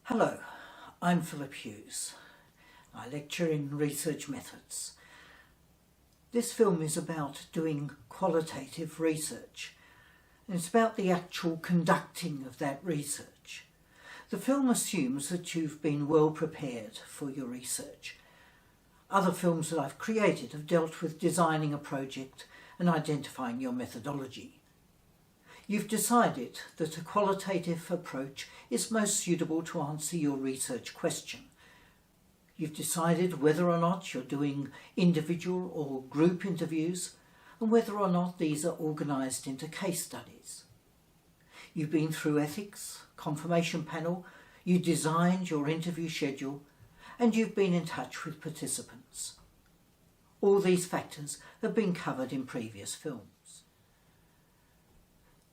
Hello, I'm Philip Hughes. I lecture in research methods. This film is about doing qualitative research, and it's about the actual conducting of that research. The film assumes that you've been well prepared for your research. Other films that I've created have dealt with designing a project and identifying your methodology. You've decided that a qualitative approach is most suitable to answer your research question. You've decided whether or not you're doing individual or group interviews and whether or not these are organised into case studies. You've been through ethics, confirmation panel, you designed your interview schedule, and you've been in touch with participants. All these factors have been covered in previous films.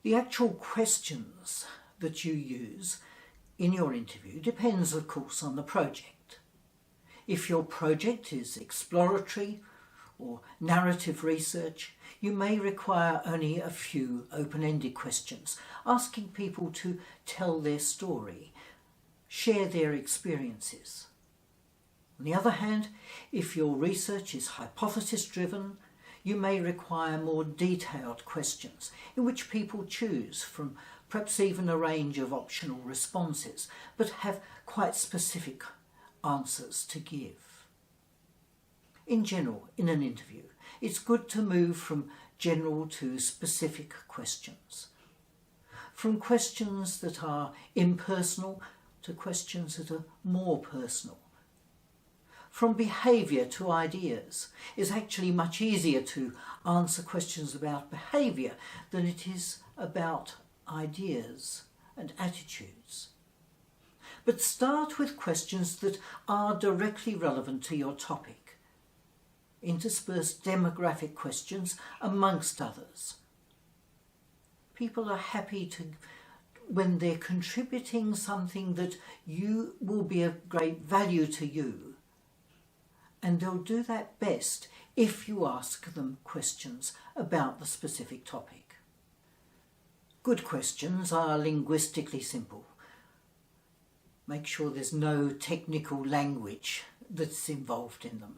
The actual questions that you use in your interview depends, of course, on the project. If your project is exploratory or narrative research, you may require only a few open-ended questions, asking people to tell their story, share their experiences. On the other hand, if your research is hypothesis-driven, you may require more detailed questions in which people choose from perhaps even a range of optional responses, but have quite specific answers to give. In general, in an interview, it's good to move from general to specific questions. From questions that are impersonal to questions that are more personal. From behaviour to ideas. It's actually much easier to answer questions about behaviour than it is about ideas and attitudes. But start with questions that are directly relevant to your topic. Intersperse demographic questions amongst others. People are happy when they're contributing something that will be of great value to you. And they'll do that best if you ask them questions about the specific topic. Good questions are linguistically simple. Make sure there's no technical language that's involved in them.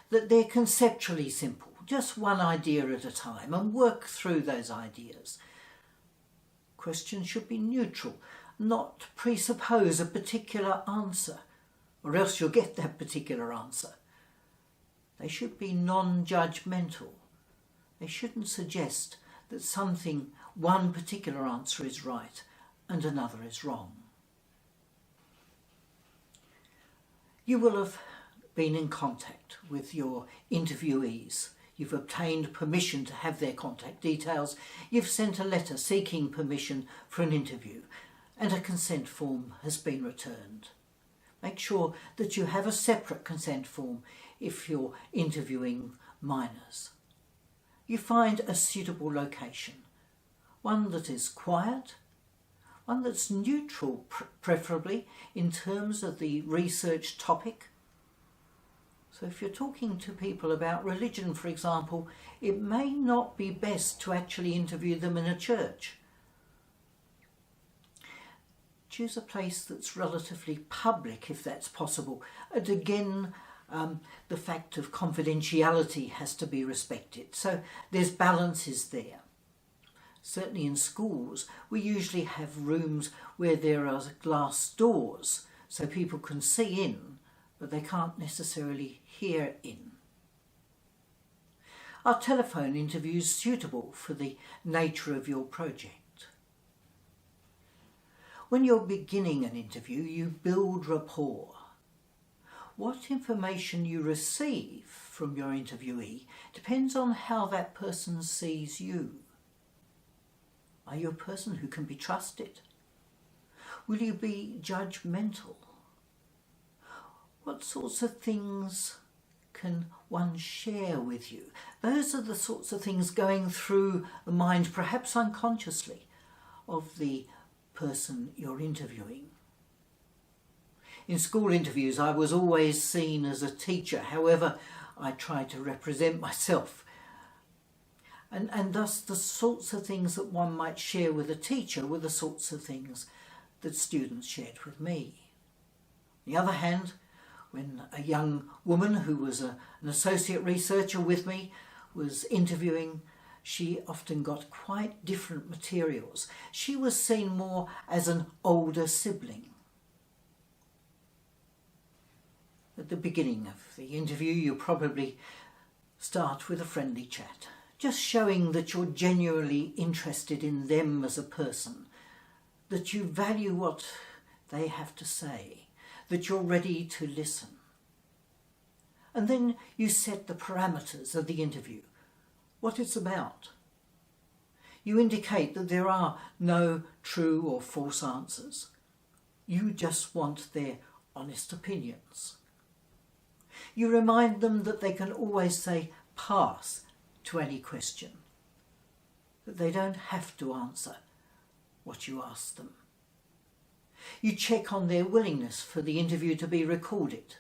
That they're conceptually simple, just one idea at a time, and work through those ideas. Questions should be neutral, not presuppose a particular answer, or else you'll get that particular answer. They should be non-judgmental. They shouldn't suggest that one particular answer is right and another is wrong. You will have been in contact with your interviewees. You've obtained permission to have their contact details. You've sent a letter seeking permission for an interview, and a consent form has been returned. Make sure that you have a separate consent form if you're interviewing minors. You find a suitable location, one that is quiet, one that's neutral preferably in terms of the research topic. So if you're talking to people about religion, for example, it may not be best to actually interview them in a church. Choose a place that's relatively public if that's possible. And again, the fact of confidentiality has to be respected. So there's balances there. Certainly in schools, we usually have rooms where there are glass doors so people can see in, but they can't necessarily hear in. Are telephone interviews suitable for the nature of your project? When you're beginning an interview, you build rapport. What information you receive from your interviewee depends on how that person sees you. Are you a person who can be trusted? Will you be judgmental? What sorts of things can one share with you? Those are the sorts of things going through the mind, perhaps unconsciously, of the person you're interviewing. In school interviews, I was always seen as a teacher. However, I tried to represent myself. And thus the sorts of things that one might share with a teacher were the sorts of things that students shared with me. On the other hand, when a young woman who was an associate researcher with me was interviewing, she often got quite different materials. She was seen more as an older sibling. At the beginning of the interview, you'll probably start with a friendly chat, just showing that you're genuinely interested in them as a person, that you value what they have to say, that you're ready to listen. And then you set the parameters of the interview, what it's about. You indicate that there are no true or false answers. You just want their honest opinions. You remind them that they can always say pass to any question, that they don't have to answer what you ask them. You check on their willingness for the interview to be recorded.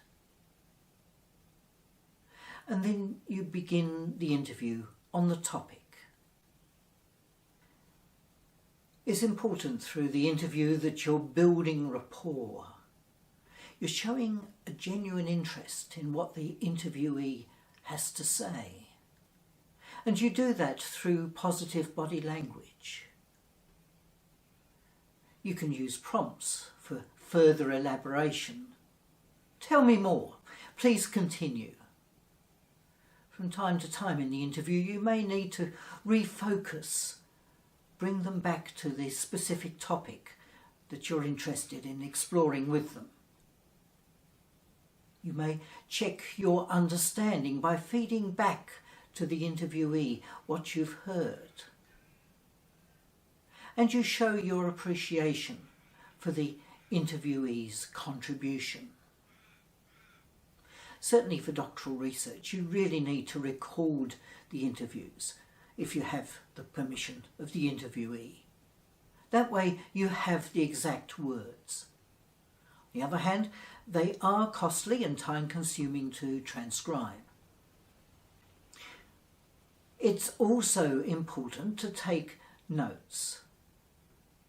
And then you begin the interview on the topic. It's important through the interview that you're building rapport. You're showing a genuine interest in what the interviewee has to say. And you do that through positive body language. You can use prompts for further elaboration. Tell me more. Please continue. From time to time in the interview, you may need to refocus, bring them back to the specific topic that you're interested in exploring with them. You may check your understanding by feeding back to the interviewee what you've heard. And you show your appreciation for the interviewee's contribution. Certainly for doctoral research, you really need to record the interviews if you have the permission of the interviewee. That way you have the exact words. On the other hand, they are costly and time-consuming to transcribe. It's also important to take notes,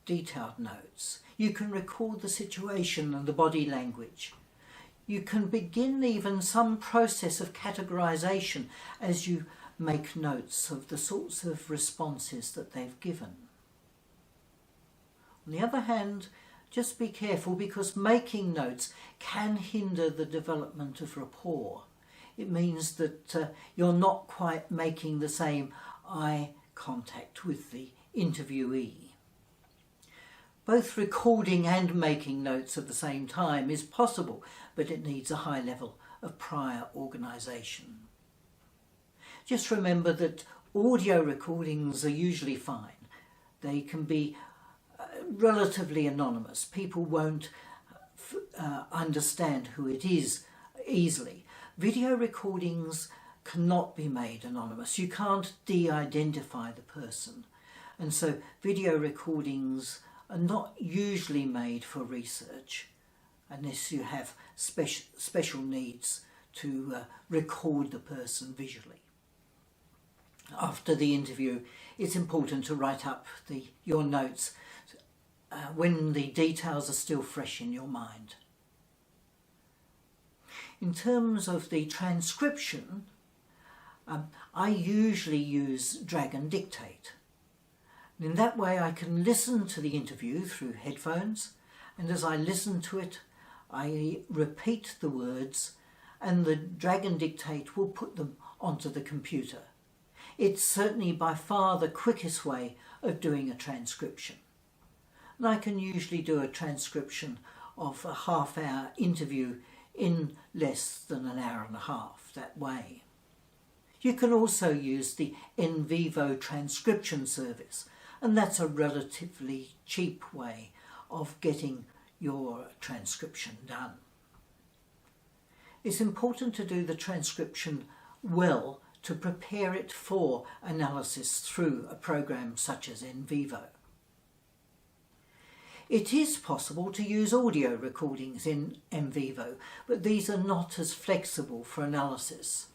detailed notes. You can record the situation and the body language. You can begin even some process of categorization as you make notes of the sorts of responses that they've given. On the other hand, just be careful, because making notes can hinder the development of rapport. It means that you're not quite making the same eye contact with the interviewee. Both recording and making notes at the same time is possible, but it needs a high level of prior organisation. Just remember that audio recordings are usually fine. They can be relatively anonymous. People won't understand who it is easily. Video recordings cannot be made anonymous. You can't de-identify the person. And so video recordings are not usually made for research unless you have special needs to record the person visually. After the interview, it's important to write up your notes when the details are still fresh in your mind. In terms of the transcription, I usually use drag and dictate. In that way I can listen to the interview through headphones, and as I listen to it I repeat the words, and the drag and dictate will put them onto the computer. It's certainly by far the quickest way of doing a transcription. And I can usually do a transcription of a half-hour interview in less than an hour and a half that way. You can also use the vivo transcription service, and that's a relatively cheap way of getting your transcription done. It's important to do the transcription well to prepare it for analysis through a program such as vivo. It is possible to use audio recordings in vivo, but these are not as flexible for analysis,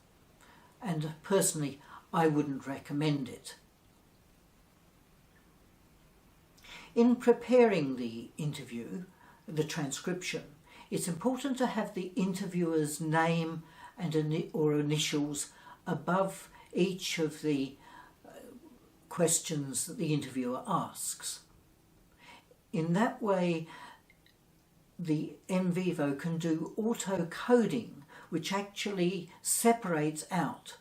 and personally I wouldn't recommend it. In preparing the interview, the transcription, it's important to have the interviewer's name or initials above each of the questions that the interviewer asks. In that way, the vivo can do auto-coding, which actually separates out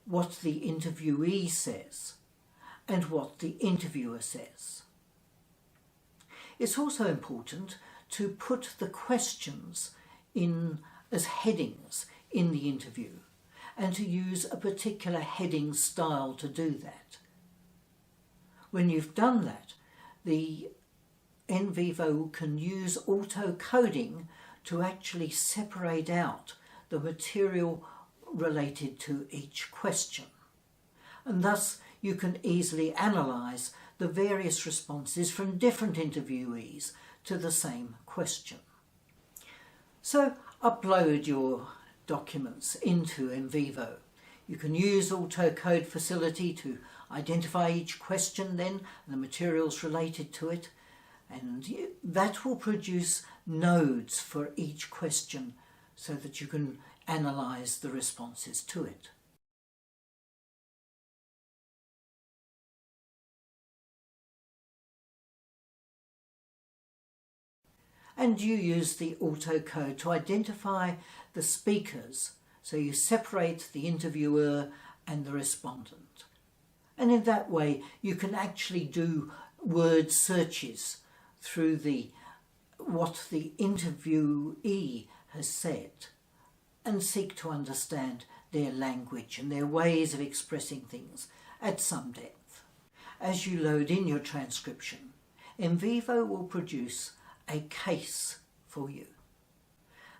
what the interviewee says and what the interviewer says. It's also important to put the questions in as headings in the interview and to use a particular heading style to do that. When you've done that, the vivo can use auto-coding to actually separate out the material related to each question. And thus you can easily analyse the various responses from different interviewees to the same question. So upload your documents into vivo. You can use AutoCode facility to identify each question then and the materials related to it, and that will produce nodes for each question so that you can analyse the responses to it. And you use the AutoCode to identify the speakers, so you separate the interviewer and the respondent. And in that way you can actually do word searches through what the interviewee has said and seek to understand their language and their ways of expressing things at some depth. As you load in your transcription, vivo will produce a case for you,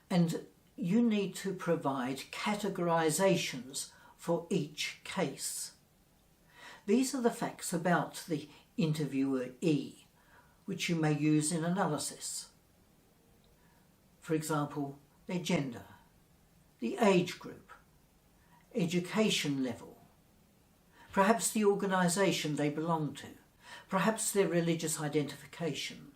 and you need to provide categorizations for each case. These are the facts about the interviewee which you may use in analysis. For example, their gender, the age group, education level, perhaps the organisation they belong to, perhaps their religious identification.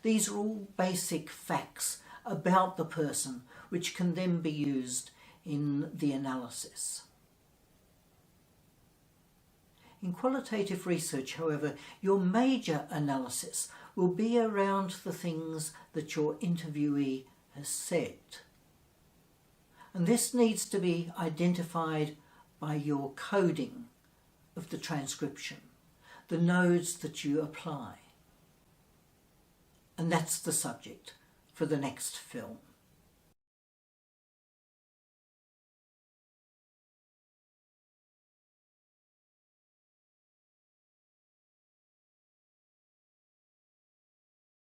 These are all basic facts about the person which can then be used in the analysis. In qualitative research, however, your major analysis will be around the things that your interviewee has said. And this needs to be identified by your coding of the transcription, the nodes that you apply. And that's the subject for the next film.